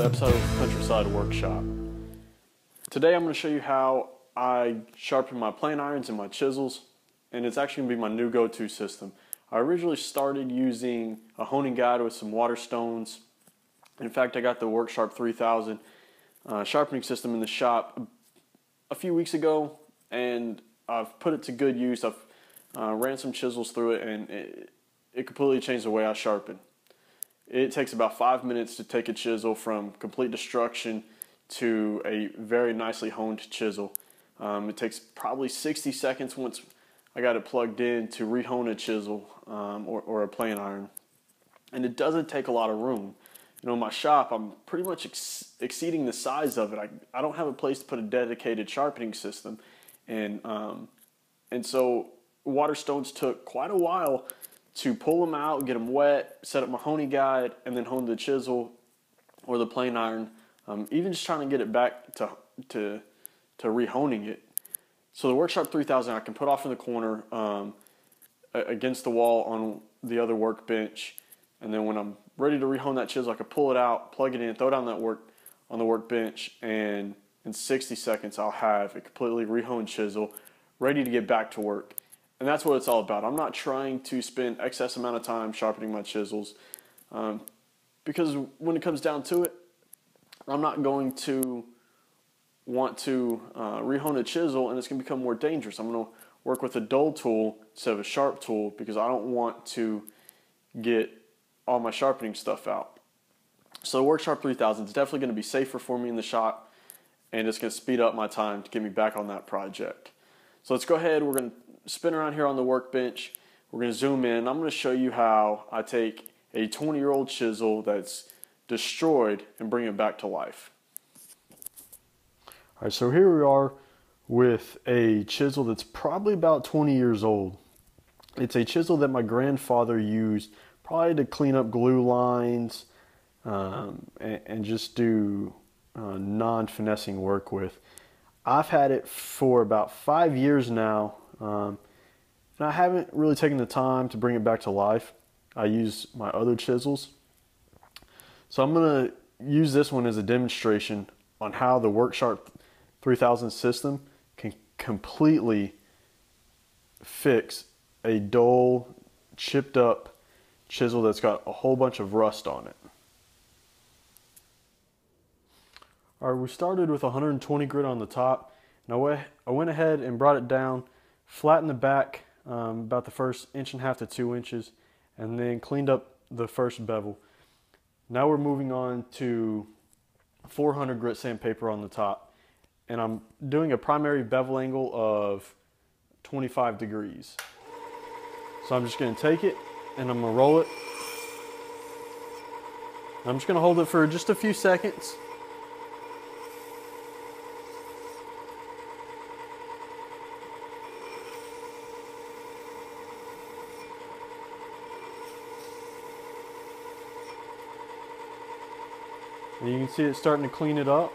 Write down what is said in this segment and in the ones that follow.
another episode of Countryside Workshop. Today I'm going to show you how I sharpen my plane irons and my chisels, and it's actually going to be my new go-to system. I originally started using a honing guide with some water stones. In fact, I got the Worksharp 3000 sharpening system in the shop a few weeks ago, and I've put it to good use. I've ran some chisels through it, and it completely changed the way I sharpen. It takes about 5 minutes to take a chisel from complete destruction to a very nicely honed chisel. It takes probably 60 seconds once I got it plugged in to rehone a chisel or a plane iron. And it doesn't take a lot of room. You know, in my shop, I'm pretty much exceeding the size of it. I don't have a place to put a dedicated sharpening system. And so water stones took quite a while to pull them out, get them wet, set up my honing guide, and then hone the chisel or the plane iron. Even just trying to get it back to rehoning it. So the Worksharp 3000 I can put off in the corner against the wall on the other workbench, and then when I'm ready to rehone that chisel, I can pull it out, plug it in, throw it on the workbench, and in 60 seconds I'll have a completely rehoned chisel ready to get back to work. And that's what it's all about. I'm not trying to spend excess amount of time sharpening my chisels because when it comes down to it, I'm not going to want to rehone a chisel and it's going to become more dangerous. I'm going to work with a dull tool instead of a sharp tool because I don't want to get all my sharpening stuff out. So the Worksharp 3000 is definitely going to be safer for me in the shop, and it's going to speed up my time to get me back on that project. So let's go ahead. We're going to spin around here on the workbench. We're going to zoom in. I'm going to show you how I take a 20-year-old chisel that's destroyed and bring it back to life. All right, so here we are with a chisel that's probably about 20 years old. It's a chisel that my grandfather used probably to clean up glue lines and just do non-finessing work with. I've had it for about 5 years now. And I haven't really taken the time to bring it back to life. I use my other chisels. So I'm going to use this one as a demonstration on how the Worksharp 3000 system can completely fix a dull, chipped up chisel that's got a whole bunch of rust on it. Alright, we started with 120 grit on the top, and I went ahead and brought it down, flattened the back about the first 1.5 to 2 inches, and then cleaned up the first bevel. Now we're moving on to 400 grit sandpaper on the top, and I'm doing a primary bevel angle of 25 degrees. So I'm just going to take it and I'm going to roll it. I'm just going to hold it for just a few seconds. And you can see it starting to clean it up.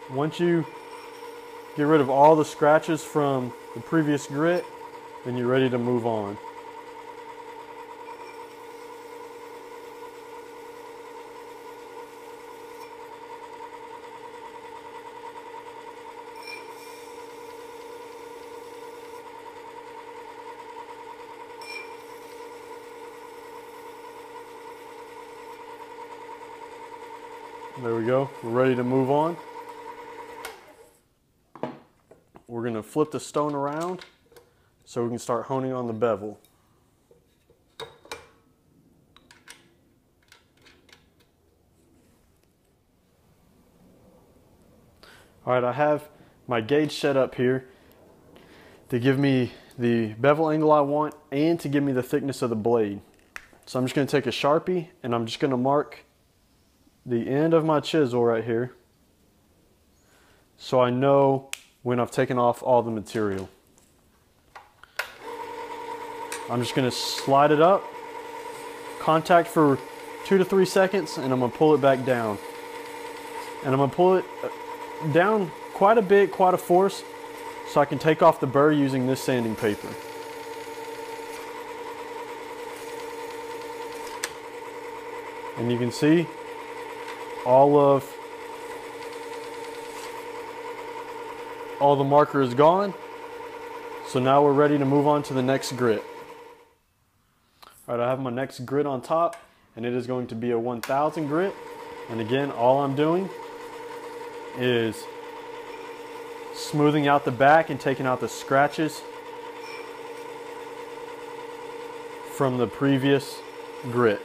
Once you get rid of all the scratches from the previous grit, then you're ready to move on. There we go, we're ready to move on. We're going to flip the stone around so we can start honing on the bevel. Alright, I have my gauge set up here to give me the bevel angle I want and to give me the thickness of the blade. So I'm just going to take a Sharpie and I'm just going to mark the end of my chisel right here so I know when I've taken off all the material. I'm just going to slide it up, contact for 2 to 3 seconds, and I'm going to pull it back down. And I'm going to pull it down quite a bit, quite a force, so I can take off the burr using this sanding paper. And you can see all the marker is gone. So now we're ready to move on to the next grit. All right, I have my next grit on top, and it is going to be a 1000 grit. And again, all I'm doing is smoothing out the back and taking out the scratches from the previous grit.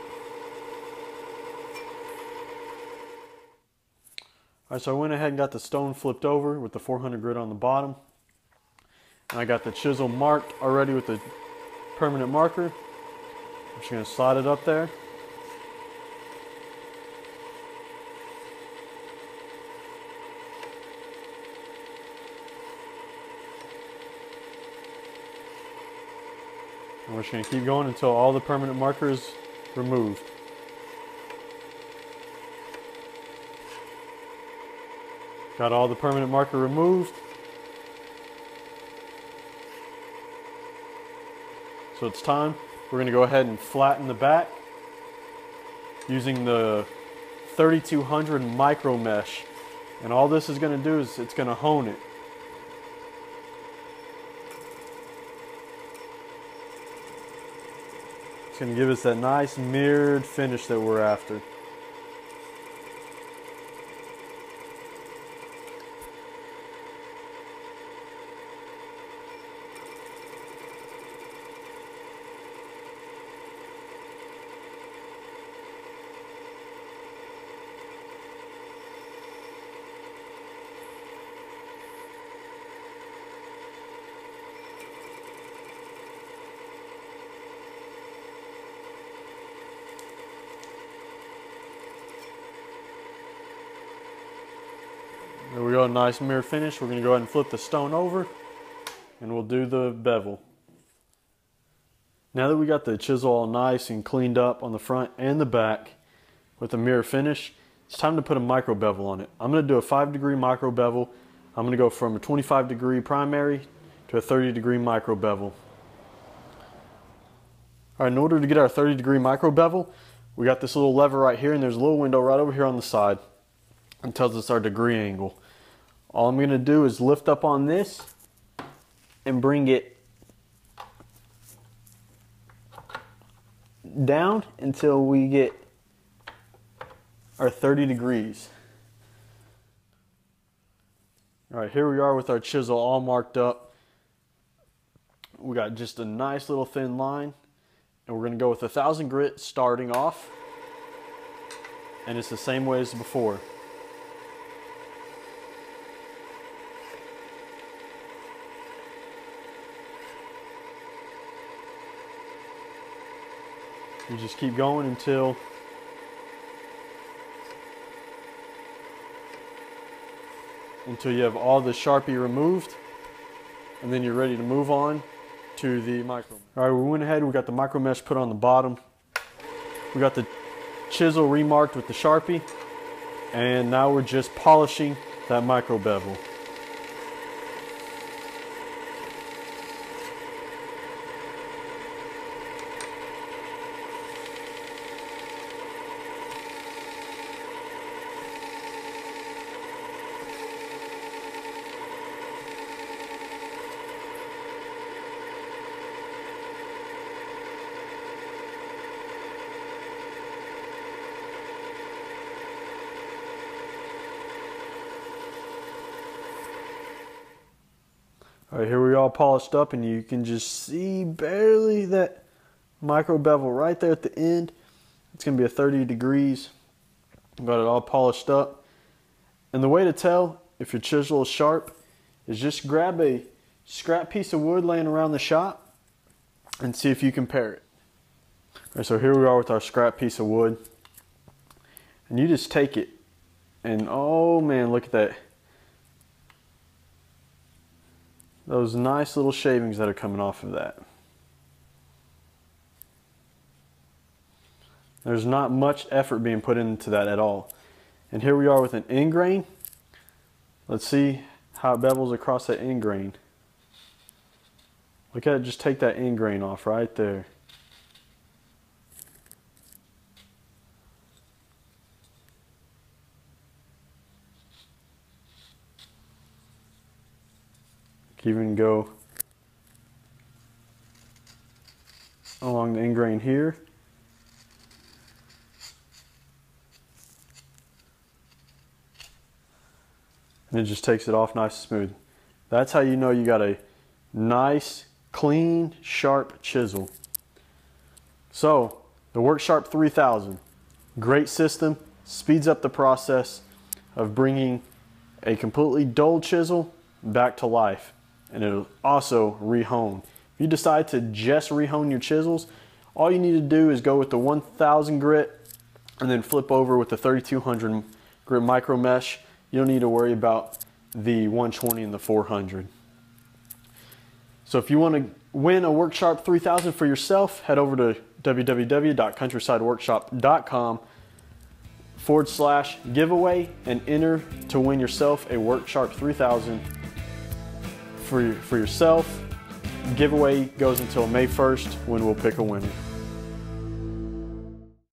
All right, so I went ahead and got the stone flipped over with the 400 grit on the bottom. And I got the chisel marked already with the permanent marker. I'm just going to slide it up there. And we're just going to keep going until all the permanent marker is removed. Got all the permanent marker removed. So it's time. We're going to go ahead and flatten the back using the 3200 micro mesh. And all this is going to do is it's going to hone it. It's going to give us that nice mirrored finish that we're after. There we go, nice mirror finish. We're going to go ahead and flip the stone over and we'll do the bevel. Now that we got the chisel all nice and cleaned up on the front and the back with the mirror finish, it's time to put a micro bevel on it. I'm going to do a 5-degree micro bevel. I'm going to go from a 25-degree primary to a 30-degree micro bevel. All right, in order to get our 30-degree micro bevel, we got this little lever right here, and there's a little window right over here on the side. It tells us our degree angle. All I'm going to do is lift up on this and bring it down until we get our 30 degrees. All right, here we are with our chisel all marked up. We got just a nice little thin line, and we're going to go with 1000 grit starting off, and it's the same way as before. You just keep going until you have all the Sharpie removed, and then you're ready to move on to the micro. All right, we went ahead, we got the micro mesh put on the bottom. We got the chisel remarked with the Sharpie, and now we're just polishing that micro bevel. All right, here we all polished up, and you can just see barely that micro bevel right there at the end. It's going to be a 30 degrees. Got it all polished up. And the way to tell if your chisel is sharp is just grab a scrap piece of wood laying around the shop and see if you compare it. All right, so here we are with our scrap piece of wood. And you just take it, and oh man, look at that. Those nice little shavings that are coming off of that. There's not much effort being put into that at all. And here we are with an end grain. Let's see how it bevels across that end grain. Look at it, just take that end grain off right there. Even go along the end grain here. And it just takes it off nice and smooth. That's how you know you got a nice, clean, sharp chisel. So, the Worksharp 3000, great system, speeds up the process of bringing a completely dull chisel back to life. And it'll also rehone. If you decide to just rehone your chisels, all you need to do is go with the 1000 grit and then flip over with the 3200 grit micro mesh. You don't need to worry about the 120 and the 400. So if you want to win a Worksharp 3000 for yourself, head over to www.countrysideworkshop.com/giveaway and enter to win yourself a Worksharp 3000 for yourself. Giveaway goes until May 1st when we'll pick a winner.